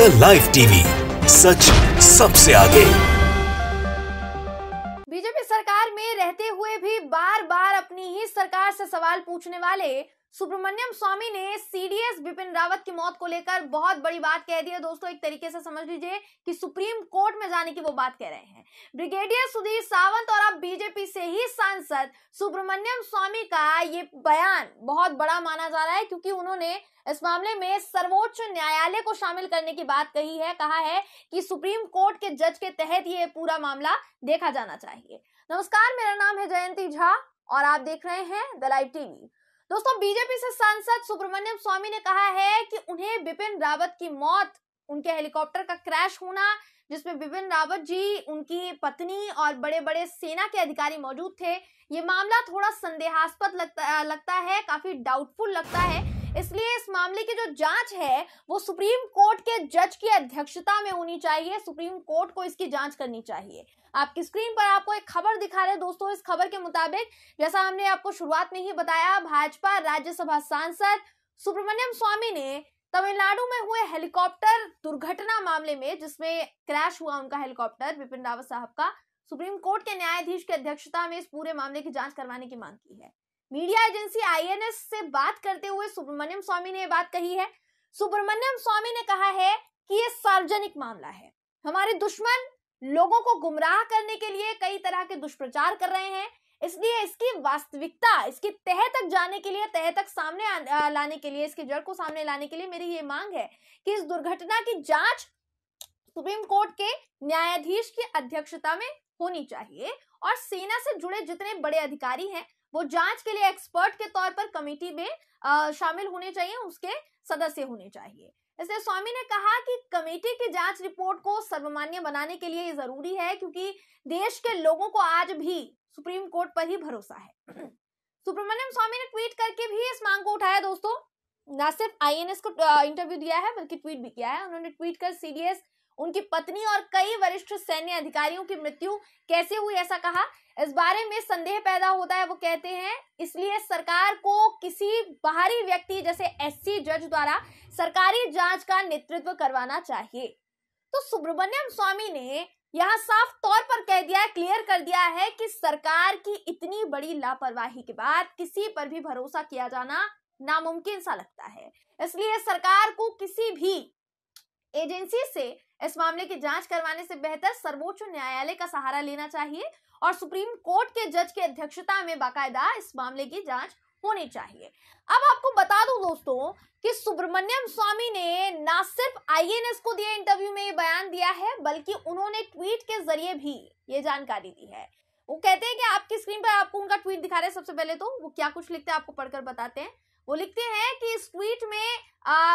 The live TV, सच सबसे आगे। BJP सरकार में रहते हुए भी बार बार अपनी ही सरकार से सवाल पूछने वाले सुब्रमण्यम स्वामी ने सीडीएस बिपिन रावत की मौत को लेकर बहुत बड़ी बात कह दी है। दोस्तों, एक तरीके से समझ लीजिए कि सुप्रीम कोर्ट में जाने की वो बात कह रहे हैं। ब्रिगेडियर सुधीर सावंत और अब बीजेपी से ही सांसद सुब्रमण्यम स्वामी का ये बयान बहुत बड़ा माना जा रहा है, क्योंकि उन्होंने इस मामले में सर्वोच्च न्यायालय को शामिल करने की बात कही है। कहा है कि सुप्रीम कोर्ट के जज के तहत ये पूरा मामला देखा जाना चाहिए। नमस्कार, मेरा नाम है जयंती झा और आप देख रहे हैं द लाइव टीवी। दोस्तों, बीजेपी से सांसद सुब्रमण्यम स्वामी ने कहा है कि उन्हें बिपिन रावत की मौत, उनके हेलीकॉप्टर का क्रैश होना, जिसमें बिपिन रावत जी, उनकी पत्नी और बड़े बड़े सेना के अधिकारी मौजूद थे, ये मामला थोड़ा संदेहास्पद लगता है, काफी डाउटफुल लगता है। इसलिए इस मामले की जो जांच है वो सुप्रीम कोर्ट के जज की अध्यक्षता में होनी चाहिए। सुप्रीम कोर्ट को इसकी जांच करनी चाहिए। आपकी स्क्रीन पर आपको एक खबर दिखा रहे हैं। दोस्तों, इस खबर के मुताबिक, जैसा हमने आपको शुरुआत में ही बताया, भाजपा राज्यसभा सांसद सुब्रमण्यम स्वामी ने तमिलनाडु में हुए हेलीकॉप्टर दुर्घटना मामले में, जिसमें क्रैश हुआ उनका हेलीकॉप्टर बिपिन रावत साहब का, सुप्रीम कोर्ट के न्यायाधीश की अध्यक्षता में इस पूरे मामले की जांच करवाने की मांग की है। मीडिया एजेंसी आईएनएस से बात करते हुए सुब्रमण्यम स्वामी ने बात कही है। सुब्रमण्यम स्वामी ने कहा है कि यह सार्वजनिक मामला है। हमारे दुश्मन लोगों को गुमराह करने के लिए कई तरह के दुष्प्रचार कर रहे हैं, इसलिए इसकी वास्तविकता, इसकी तह तक जाने के लिए, तह तक सामने लाने के लिए, इसकी जड़ को सामने लाने के लिए मेरी ये मांग है कि इस दुर्घटना की जांच सुप्रीम कोर्ट के न्यायाधीश की अध्यक्षता में होनी चाहिए और सेना से जुड़े जितने बड़े अधिकारी हैं वो जांच के लिए एक्सपर्ट के तौर पर कमेटी में शामिल होने चाहिए, उसके सदस्य होने चाहिए। इसलिए स्वामी ने कहा कि कमेटी की जांच रिपोर्ट को सर्वमान्य बनाने के लिए ये जरूरी है, क्योंकि देश के लोगों को आज भी सुप्रीम कोर्ट पर ही भरोसा है। सुब्रमण्यम स्वामी ने ट्वीट करके भी इस मांग को उठाया। दोस्तों, न सिर्फ आईएनएस को इंटरव्यू दिया है बल्कि ट्वीट भी किया है। उन्होंने ट्वीट कर सीडीएस, उनकी पत्नी और कई वरिष्ठ सैन्य अधिकारियों की मृत्यु कैसे हुई ऐसा कहा। इस बारे में संदेह पैदा होता है, वो कहते हैं, इसलिए सरकार को किसी बाहरी व्यक्ति जैसे एससी जज द्वारा सरकारी जांच का नेतृत्व करवाना चाहिए। तो सुब्रमण्यम स्वामी ने यहां साफ तौर पर कह दिया है, क्लियर कर दिया है कि सरकार की इतनी बड़ी लापरवाही के बाद किसी पर भी भरोसा किया जाना नामुमकिन सा लगता है। इसलिए सरकार को किसी भी एजेंसी से इस मामले की जांच करवाने से बेहतर सर्वोच्च न्यायालय का सहारा लेना चाहिए और सुप्रीम कोर्ट के जज की अध्यक्षता में बाकायदा इस मामले की जांच होनी चाहिए। अब आपको बता दूं दोस्तों कि सुब्रमण्यम स्वामी ने न सिर्फ आईएनएस को दिए इंटरव्यू में ये बयान दिया है, बल्कि उन्होंने ट्वीट के जरिए भी ये जानकारी दी है। वो कहते हैं कि आपकी स्क्रीन पर आपको उनका ट्वीट दिखा रहे हैं। सबसे पहले तो वो क्या कुछ लिखते हैं आपको पढ़कर बताते हैं। वो लिखते हैं कि इस ट्वीट में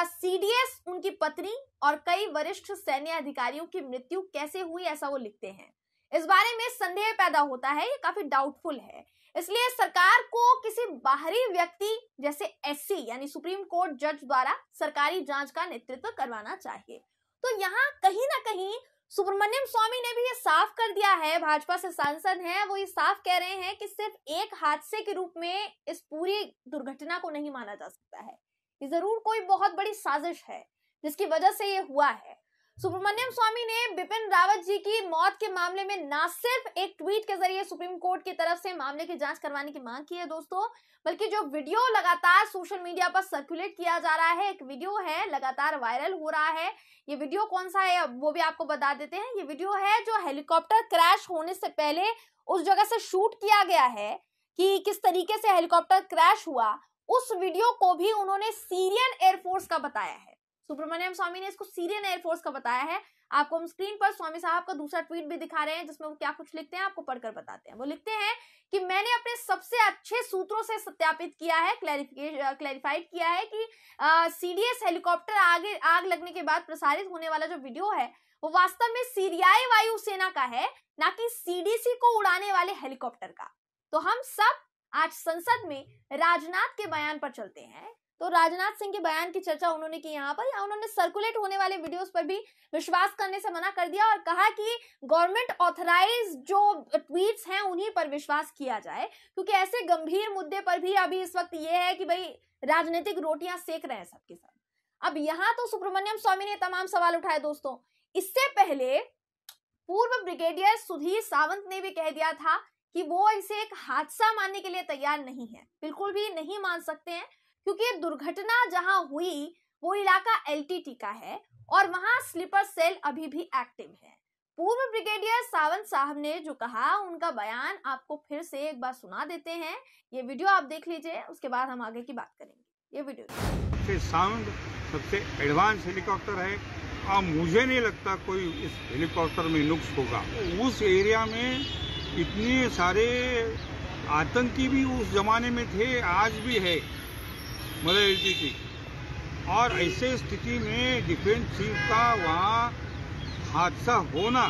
सीडीएस, उनकी पत्नी और कई वरिष्ठ सैन्य अधिकारियों की मृत्यु कैसे हुई ऐसा वो लिखते हैं। इस बारे में संदेह पैदा होता है, ये काफी डाउटफुल है। इसलिए सरकार को किसी बाहरी व्यक्ति जैसे एससी यानी सुप्रीम कोर्ट जज द्वारा सरकारी जांच का नेतृत्व करवाना चाहिए। तो यहाँ कहीं ना कहीं सुब्रमण्यम स्वामी ने भी ये साफ कर दिया है, भाजपा से सांसद हैं, वो ये साफ कह रहे हैं कि सिर्फ एक हादसे के रूप में इस पूरी दुर्घटना को नहीं माना जा सकता है। ये जरूर कोई बहुत बड़ी साजिश है जिसकी वजह से ये हुआ है। सुब्रमण्यम स्वामी ने बिपिन रावत जी की मौत के मामले में न सिर्फ एक ट्वीट के जरिए सुप्रीम कोर्ट की तरफ से मामले की जांच करवाने की मांग की है दोस्तों, बल्कि जो वीडियो लगातार सोशल मीडिया पर सर्कुलेट किया जा रहा है, एक वीडियो है लगातार वायरल हो रहा है। ये वीडियो कौन सा है वो भी आपको बता देते हैं। ये वीडियो है जो हेलीकॉप्टर क्रैश होने से पहले उस जगह से शूट किया गया है कि किस तरीके से हेलीकॉप्टर क्रैश हुआ। उस वीडियो को भी उन्होंने सीरियन एयरफोर्स का बताया है। सुब्रमण्यम स्वामी ने इसको सीरियन एयरफोर्स का बताया है। आपको हम स्क्रीन पर स्वामी साहब का दूसरा ट्वीट भी दिखा रहे हैं, जिसमें वो क्या कुछ लिखते हैं आपको पढ़कर बताते हैं। वो लिखते हैं कि मैंने अपने सबसे अच्छे सूत्रों से सत्यापित किया है, क्लैरिफाइड किया है कि सीडीएस हेलीकॉप्टर आग लगने के बाद प्रसारित होने वाला जो वीडियो है वो वास्तव में सीरियाई वायुसेना का है, ना कि सीडीसी को उड़ाने वाले हेलीकॉप्टर का। तो हम सब आज संसद में राजनाथ के बयान पर चलते हैं। तो राजनाथ सिंह के बयान की चर्चा उन्होंने की यहाँ पर, या उन्होंने सर्कुलेट होने वाले वीडियोस पर भी विश्वास करने से मना कर दिया और कहा कि गवर्नमेंट ऑथराइज जो ट्वीट्स हैं उन्हीं पर विश्वास किया जाए, क्योंकि ऐसे गंभीर मुद्दे पर भी अभी इस वक्त ये है कि भाई राजनीतिक रोटियां सेक रहे हैं सबके साथ। अब यहाँ तो सुब्रमण्यम स्वामी ने तमाम सवाल उठाए दोस्तों। इससे पहले पूर्व ब्रिगेडियर सुधीर सावंत ने भी कह दिया था कि वो इसे एक हादसा मानने के लिए तैयार नहीं है, बिल्कुल भी नहीं मान सकते हैं, क्योंकि दुर्घटना जहां हुई वो इलाका एलटीटी का है और वहां स्लीपर सेल अभी भी एक्टिव है। पूर्व ब्रिगेडियर सावंत साहब ने जो कहा, उनका बयान आपको फिर से एक बार सुना देते हैं। ये वीडियो आप देख लीजिए, उसके बाद हम आगे की बात करेंगे। ये वीडियो साउंड सबसे एडवांस हेलीकॉप्टर है और मुझे नहीं लगता कोई इस हेलीकॉप्टर में नुक्स होगा। उस एरिया में इतने सारे आतंकी भी उस जमाने में थे, आज भी है मतलब एलटीटी, और ऐसे स्थिति में डिफेंस चीफ का वहाँ हादसा होना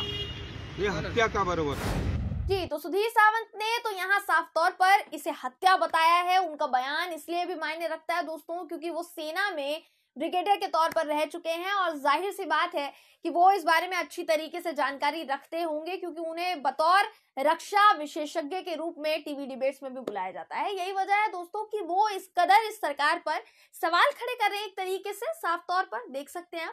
ये हत्या का बराबर है। जी, तो सुधीर सावंत ने तो यहाँ साफ तौर पर इसे हत्या बताया है। उनका बयान इसलिए भी मायने रखता है दोस्तों क्योंकि वो सेना में ब्रिगेडियर के तौर पर रह चुके हैं और जाहिर सी बात है कि वो इस बारे में अच्छी तरीके से जानकारी रखते होंगे, क्योंकि उन्हें बतौर रक्षा विशेषज्ञ के रूप में टीवी डिबेट्स में भी बुलाया जाता है। यही वजह है दोस्तों कि वो इस कदर इस सरकार पर सवाल खड़े कर रहे हैं। एक तरीके से साफ तौर पर देख सकते हैं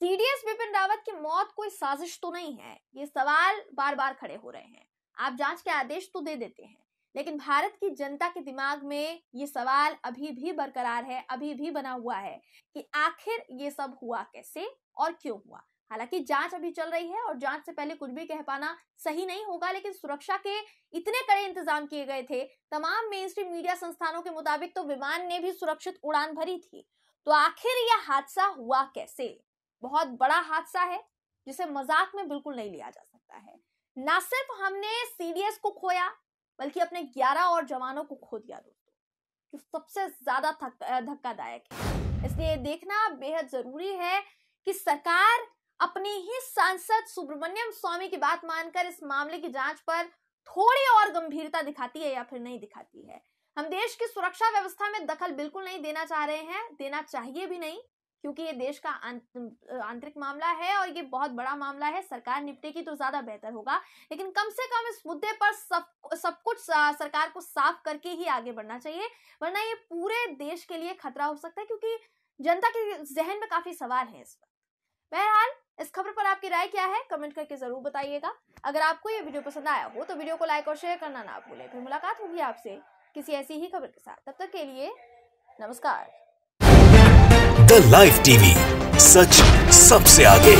सीडीएस बिपिन रावत की मौत कोई साजिश तो नहीं है, ये सवाल बार बार खड़े हो रहे हैं। आप जांच के आदेश तो दे देते हैं, लेकिन भारत की जनता के दिमाग में ये सवाल अभी भी बरकरार है, अभी भी बना हुआ है कि आखिर ये सब हुआ कैसे और क्यों हुआ। हालांकि जांच अभी चल रही है और जांच से पहले कुछ भी कह पाना सही नहीं होगा, लेकिन सुरक्षा के इतने कड़े इंतजाम किए गए थे। तमाम मेन स्ट्रीम मीडिया संस्थानों के मुताबिक तो विमान ने भी सुरक्षित उड़ान भरी थी। तो आखिर यह हादसा हुआ कैसे? बहुत बड़ा हादसा है जिसे मजाक में बिल्कुल नहीं लिया जा सकता है। ना सिर्फ हमने सीडीएस को खोया, बल्कि अपने 11 और जवानों को खो दिया दोस्तों, जो सबसे ज्यादा धक्कादायक है। इसलिए देखना बेहद जरूरी है कि सरकार अपनी ही सांसद सुब्रमण्यम स्वामी की बात मानकर इस मामले की जांच पर थोड़ी और गंभीरता दिखाती है या फिर नहीं दिखाती है। हम देश की सुरक्षा व्यवस्था में दखल बिल्कुल नहीं देना चाह रहे हैं, देना चाहिए भी नहीं, क्योंकि ये देश का आंतरिक मामला है और ये बहुत बड़ा मामला है। सरकार निपटेगी तो ज्यादा बेहतर होगा, लेकिन कम से कम इस मुद्दे पर सब कुछ सरकार को साफ करके ही आगे बढ़ना चाहिए, वरना ये पूरे देश के लिए खतरा हो सकता है, क्योंकि जनता के जहन में काफी सवाल हैं इस वक्त। बहरहाल इस खबर पर आपकी राय क्या है, कमेंट करके जरूर बताइएगा। अगर आपको ये वीडियो पसंद आया हो तो वीडियो को लाइक और शेयर करना ना भूलें। फिर मुलाकात होगी आपसे किसी ऐसी ही खबर के साथ, तब तक के लिए नमस्कार। द लाइव टीवी, सच सबसे आगे।